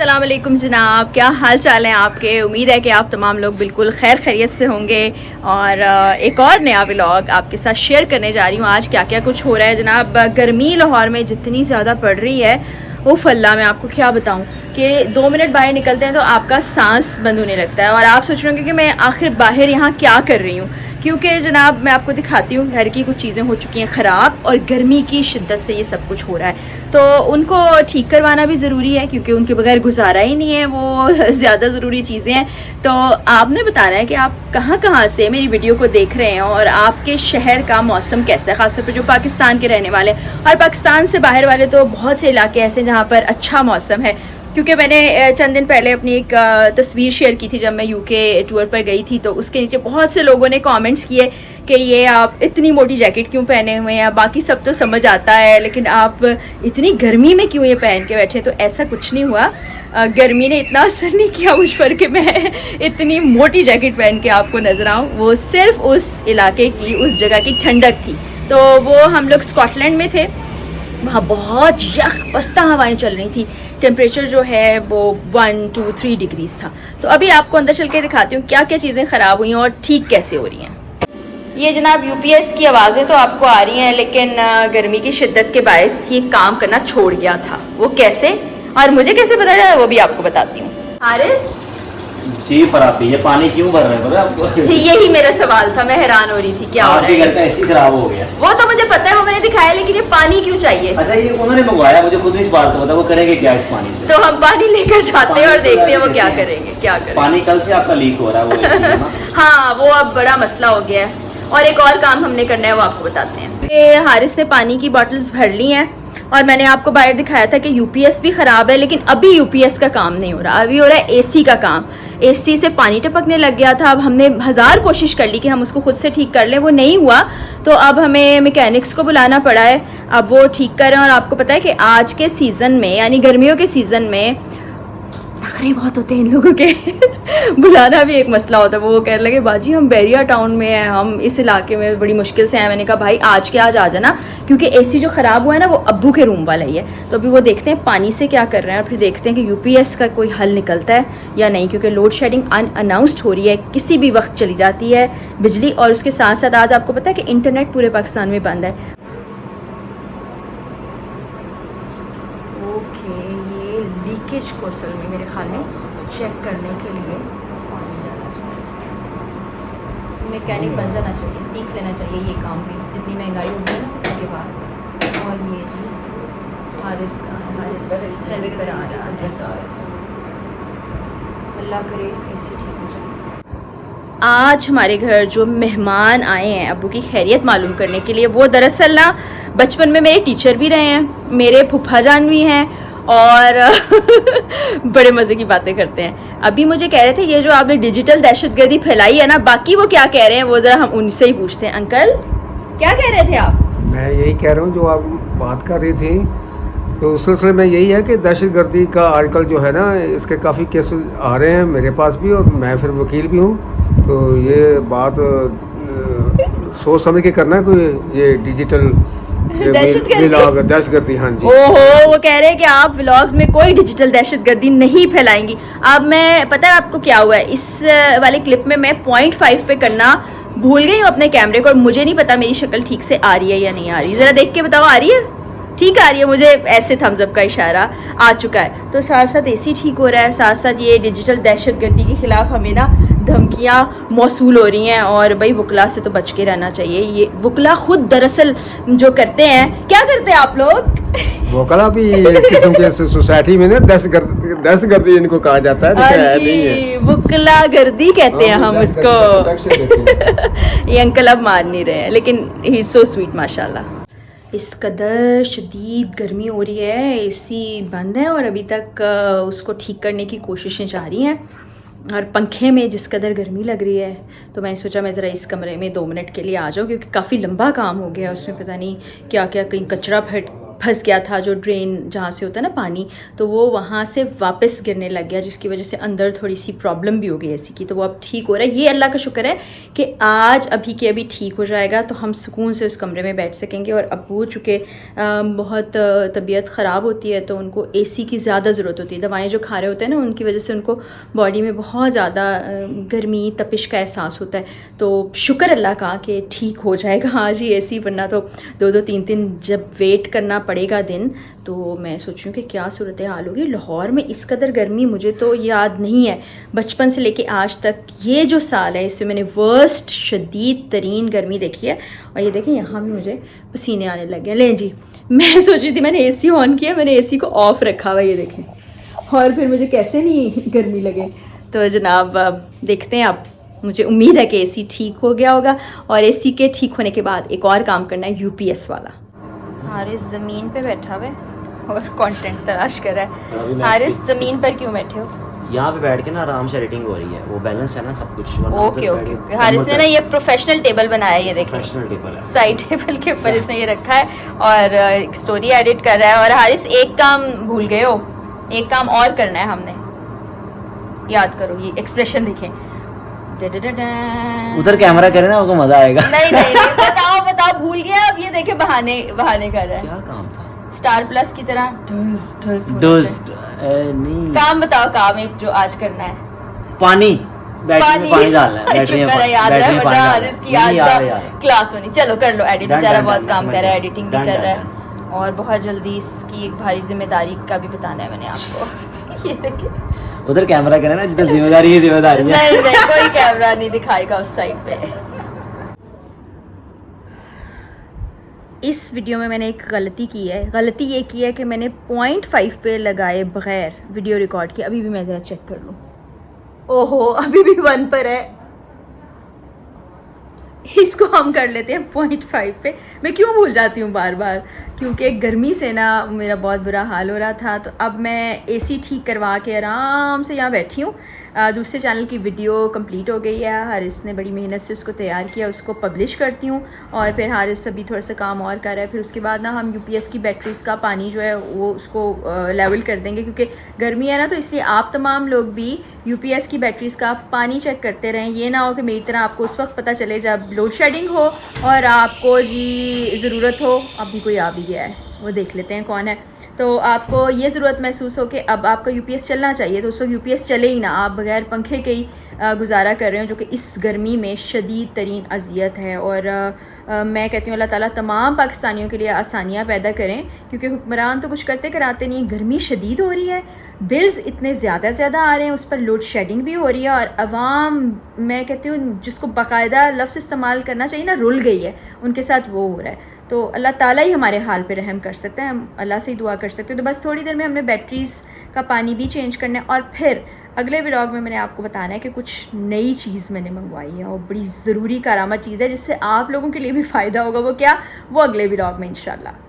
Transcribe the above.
अस्सलाम वालेकुम जनाब, क्या हाल चाल है आपके। उम्मीद है कि आप तमाम लोग बिल्कुल खैर खैरियत से होंगे। और एक और नया व्लॉग आपके साथ शेयर करने जा रही हूँ। आज क्या क्या कुछ हो रहा है जनाब। गर्मी लाहौर में जितनी ज़्यादा पड़ रही है वो फल्ला, मैं आपको क्या बताऊँ कि 2 मिनट बाहर निकलते हैं तो आपका सांस बंद होने लगता है। और आप सोच रहे होंगे कि मैं आखिर बाहर यहाँ क्या कर रही हूँ, क्योंकि जनाब मैं आपको दिखाती हूँ घर की कुछ चीज़ें हो चुकी हैं ख़राब और गर्मी की शिद्दत से ये सब कुछ हो रहा है। तो उनको ठीक करवाना भी ज़रूरी है क्योंकि उनके बगैर गुजारा ही नहीं है, वो ज़्यादा ज़रूरी चीज़ें हैं। तो आपने बताना है कि आप कहाँ कहाँ से मेरी वीडियो को देख रहे हैं और आपके शहर का मौसम कैसा है, ख़ासतौर पर जो पाकिस्तान के रहने वाले और पाकिस्तान से बाहर वाले। तो बहुत से इलाके ऐसे जहाँ पर अच्छा मौसम है, क्योंकि मैंने चंद दिन पहले अपनी एक तस्वीर शेयर की थी जब मैं यूके टूर पर गई थी। तो उसके नीचे बहुत से लोगों ने कमेंट्स किए कि ये आप इतनी मोटी जैकेट क्यों पहने हुए हैं, बाकी सब तो समझ आता है लेकिन आप इतनी गर्मी में क्यों ये पहन के बैठे। तो ऐसा कुछ नहीं हुआ, गर्मी ने इतना असर नहीं किया मुझ पर कि मैं इतनी मोटी जैकेट पहन के आपको नज़र आऊँ। वो सिर्फ उस इलाके की, उस जगह की ठंडक थी। तो वो हम लोग स्कॉटलैंड में थे, वहाँ बहुत यख बस्ता हवाएं चल रही थी। टेम्परेचर जो है वो 1 to 3 डिग्रीज था। तो अभी आपको अंदर चल के दिखाती हूँ क्या क्या चीज़ें ख़राब हुई हैं और ठीक कैसे हो रही हैं। ये जनाब यूपीएस की आवाज़ें तो आपको आ रही हैं, लेकिन गर्मी की शिद्दत के बायस ये काम करना छोड़ गया था। वो कैसे और मुझे कैसे पता चला वो भी आपको बताती हूँ। हारिस जी फराबी, ये पानी क्यों भर रहे हैं आपको? यही मेरा सवाल था, मैं हैरान हो रही थी क्या हो रहा है। घर का एसी खराब हो गया। वो तो मुझे पता है, वो मैंने दिखाया, लेकिन ये पानी क्यों चाहिए? अच्छा, ये उन्होंने मंगवाया, मुझे खुद नहीं इस बात का पता। वो करेंगे क्या इस पानी से? तो हम पानी लेकर जाते हैं और देखते हैं वो क्या करेंगे। क्या करेंगे? पानी कल से आपका लीक हो रहा है वो हाँ, वो अब बड़ा मसला हो गया है। और एक और काम हमने करना है, वो आपको बताते हैं। ये हारिस ने पानी की बॉटल्स भर ली हैं और मैंने आपको बाहर दिखाया था कि यूपीएस भी ख़राब है, लेकिन अभी यूपीएस का काम नहीं हो रहा, अभी हो रहा है एसी का काम। एसी से पानी टपकने लग गया था। अब हमने 1000 कोशिश कर ली कि हम उसको खुद से ठीक कर लें, वो नहीं हुआ। तो अब हमें मैकेनिक्स को बुलाना पड़ा है, अब वो ठीक कर रहे हैं। और आपको पता है कि आज के सीज़न में, यानी गर्मियों के सीज़न में नखरे बहुत होते हैं इन लोगों के बुलाना भी एक मसला होता है। वो कह लगे बाजी हम बैरिया टाउन में हैं, हम इस इलाके में बड़ी मुश्किल से हैं। मैंने कहा भाई आज के आज आ जाना, क्योंकि एसी जो ख़राब हुआ है ना वो अब्बू के रूम वाला ही है। तो अभी वो देखते हैं पानी से क्या कर रहे हैं और फिर देखते हैं कि यूपीएस का कोई हल निकलता है या नहीं, क्योंकि लोड शेडिंग अनअनाउंस्ड हो रही है, किसी भी वक्त चली जाती है बिजली। और उसके साथ साथ आज आपको पता है कि इंटरनेट पूरे पाकिस्तान में बंद है। ओके, ये लीकेज को असल में मेरे ख्याल में चेक करने के लिए मैकेनिक बन जाना चाहिए, सीख लेना चाहिए ये काम भी। इतनी महंगाई होगी ना उसके बाद। और ये जी हारिस का, हारिस हेल्प करा रहा है, अल्लाह करे ऐसे ठीक हो जाए। आज हमारे घर जो मेहमान आए हैं अब्बू की खैरियत मालूम करने के लिए, वो दरअसल ना बचपन में मेरे टीचर भी रहे हैं, मेरे फूफा जान भी हैं और बड़े मज़े की बातें करते हैं। अभी मुझे कह रहे थे ये जो आपने डिजिटल दहशतगर्दी फैलाई है ना, बाकी वो क्या कह रहे हैं वो ज़रा हम उनसे ही पूछते हैं। अंकल क्या कह रहे थे आप? मैं यही कह रहा हूँ जो आप बात कर रही थी, तो उस सिलसिले में यही है कि दहशतगर्दी का आजकल जो है ना, इसके काफ़ी केसेस आ रहे हैं मेरे पास भी, और मैं फिर वकील भी हूँ। तो ये बात सोच समझ के करना है कोई ये डिजिटल दहशतगर्दी। हाँ जी। ओहो, वो कह रहे हैं कि आप व्लॉग्स में कोई डिजिटल दहशतगर्दी नहीं फैलाएंगी। अब मैं, पता है आपको क्या हुआ है, इस वाले क्लिप में मैं 0.5 पे करना भूल गई हूँ अपने कैमरे को, और मुझे नहीं पता मेरी शक्ल ठीक से आ रही है या नहीं आ रही। ज़रा देख के बताओ, आ रही है? ठीक आ रही है? मुझे ऐसे थम्स अप का इशारा आ चुका है। तो साथ साथ एसी ठीक हो रहा है, साथ साथ ये डिजिटल दहशतगर्दी के खिलाफ हमें ना धमकियाँ मौसूल हो रही हैं। और भाई वकला से तो बच के रहना चाहिए। ये वकला खुद दरअसल जो करते हैं, क्या करते हैं आप लोग? वकला भी एक किस्म के सोसाइटी में ना दहशतगर्दी इनको कहा जाता है। वकला गर्दी कहते हैं हम उसको। ये अंकल अब मान नहीं रहे हैं, लेकिन ही इज सो स्वीट माशाल्लाह। इस कदर शदीद गर्मी हो रही है, एसी बंद है और अभी तक उसको ठीक करने की कोशिशें जारी हैं। और पंखे में जिस कदर गर्मी लग रही है, तो मैंने सोचा मैं ज़रा इस कमरे में 2 मिनट के लिए आ जाऊँ, क्योंकि काफ़ी लंबा काम हो गया। उसमें पता नहीं क्या क्या, कहीं कचरा फंस गया था, जो ड्रेन जहाँ से होता है ना पानी, तो वो वहाँ से वापस गिरने लग गया, जिसकी वजह से अंदर थोड़ी सी प्रॉब्लम भी हो गई एसी की। तो वो अब ठीक हो रहा है। ये अल्लाह का शुक्र है कि आज अभी के अभी ठीक हो जाएगा, तो हम सुकून से उस कमरे में बैठ सकेंगे। और अब्बू चूँकि बहुत तबीयत ख़राब होती है तो उनको एसी की ज़्यादा ज़रूरत होती है। दवाएँ जो खा रहे होते हैं ना, उनकी वजह से उनको बॉडी में बहुत ज़्यादा गर्मी तपिश का एहसास होता है। तो शुक्र अल्लाह का कि ठीक हो जाएगा आज ही एसी, वरना तो 2-2 3-3 जब वेट करना पड़ेगा दिन, तो मैं सोच रही हूँ कि क्या सूरत हाल होगी। लाहौर में इस कदर गर्मी मुझे तो याद नहीं है बचपन से लेके आज तक। ये जो साल है इसमें मैंने वर्स्ट शदीद तरीन गर्मी देखी है। और ये देखें यहाँ भी मुझे पसीने आने लगे। लें जी, मैं सोच रही थी मैंने एसी ऑन किया, मैंने एसी को ऑफ़ रखा हुआ, ये देखें, और फिर मुझे कैसे नहीं गर्मी लगे। तो जनाब देखते हैं, अब मुझे उम्मीद है कि एसी ठीक हो गया होगा। और एसी के ठीक होने के बाद एक और काम करना है, यूपीएस वाला। हारिस ज़मीन पे बैठा हुआ है और कंटेंट तलाश कर रहा है। हारिस ज़मीन पर क्यों बैठे हो? यहाँ पे बैठ के ना आराम से एडिटिंग हो रही है, वो बैलेंस है ना सब कुछ। Okay okay. हारिस ने ना ये प्रोफेशनल टेबल बनाया है, ये देखें, प्रोफेशनल टेबल है, साइड टेबल के ऊपर इसने ये रखा है और एक स्टोरी एडिट कर रहा है। और हारिस एक काम भूल गए हो, एक काम और करना है हमने, याद करो, ये एक्सप्रेशन देखें। उधर कैमरा करे ना, आपको मजा आएगा। नहीं नहीं नहीं, बताओ बताओ, भूल गया। अब ये देखे बहाने बहाने कर रहा है। क्या काम था? स्टार प्लस की तरह नहीं, काम बताओ, काम एक जो आज करना है। पानी, बैटरी में पानी डालना है। बैटरी में पानी, याद बैटरी है, में पानी वरना डालना है। इसकी याद का क्लास होनी। चलो कर लो एडिट, Done, बेचारा done, बहुत done, काम समझ कर रहा है, गया। एडिटिंग भी Done, कर रहा done, है। और बहुत जल्दी इसकी एक भारी जिम्मेदारी का भी बताना है मैंने आपको। ये देखिए, उधर कैमरा करे ना, जिधर जिम्मेदारी है, जिम्मेदारी है। नहीं नहीं, कोई कैमरा नहीं दिखाएगा उस साइड पे। इस वीडियो में मैंने एक गलती की है। गलती ये की है कि मैंने 0.5 पे लगाए बगैर वीडियो रिकॉर्ड किया। अभी भी मैं ज़रा चेक कर लूँ। ओहो, अभी भी 1 पर है। इसको हम कर लेते हैं 0.5 पे। मैं क्यों भूल जाती हूँ बार बार, क्योंकि गर्मी से ना मेरा बहुत बुरा हाल हो रहा था। तो अब मैं एसी ठीक करवा के आराम से यहाँ बैठी हूँ। दूसरे चैनल की वीडियो कंप्लीट हो गई है, हारिस ने बड़ी मेहनत से उसको तैयार किया, उसको पब्लिश करती हूँ। और फिर हारिस अभी थोड़ा सा काम और कर रहा है। फिर उसके बाद ना हम यूपीएस की बैटरीज़ का पानी जो है वो उसको लेवल कर देंगे, क्योंकि गर्मी है ना, तो इसलिए आप तमाम लोग भी यूपीएस की बैटरीज़ का पानी चेक करते रहें। ये ना हो कि मेरी तरह आपको उस वक्त पता चले जब लोड शेडिंग हो और आपको जी ज़रूरत हो। अभी कोई आ भी गया है, वो देख लेते हैं कौन है। तो आपको ये ज़रूरत महसूस हो कि अब आपका यूपीएस चलना चाहिए, तो उस वक्त यूपीएस चले ही ना, आप बगैर पंखे के ही गुजारा कर रहे हो, जो कि इस गर्मी में शदीद तरीन अजियत है। और मैं कहती हूँ अल्लाह ताला तमाम पाकिस्तानियों के लिए आसानियाँ पैदा करें, क्योंकि हुक्मरान तो कुछ करते कराते नहीं। गर्मी शदीद हो रही है, बिल्स इतने ज़्यादा आ रहे हैं, उस पर लोड शेडिंग भी हो रही है। और अवाम, मैं कहती हूँ जिसको बाकायदा लफ्ज़ इस्तेमाल करना चाहिए ना, रुल गई है, उनके साथ वो हो रहा है। तो अल्लाह ताला ही हमारे हाल पे रहम कर सकते हैं, हम अल्लाह से ही दुआ कर सकते हैं। तो बस थोड़ी देर में हमने बैटरीज़ का पानी भी चेंज करना है। और फिर अगले व्लॉग में मैंने आपको बताना है कि कुछ नई चीज़ मैंने मंगवाई है और बड़ी ज़रूरी कारामद चीज़ है, जिससे आप लोगों के लिए भी फ़ायदा होगा। वो क्या, वो अगले व्लॉग में इंशाल्लाह।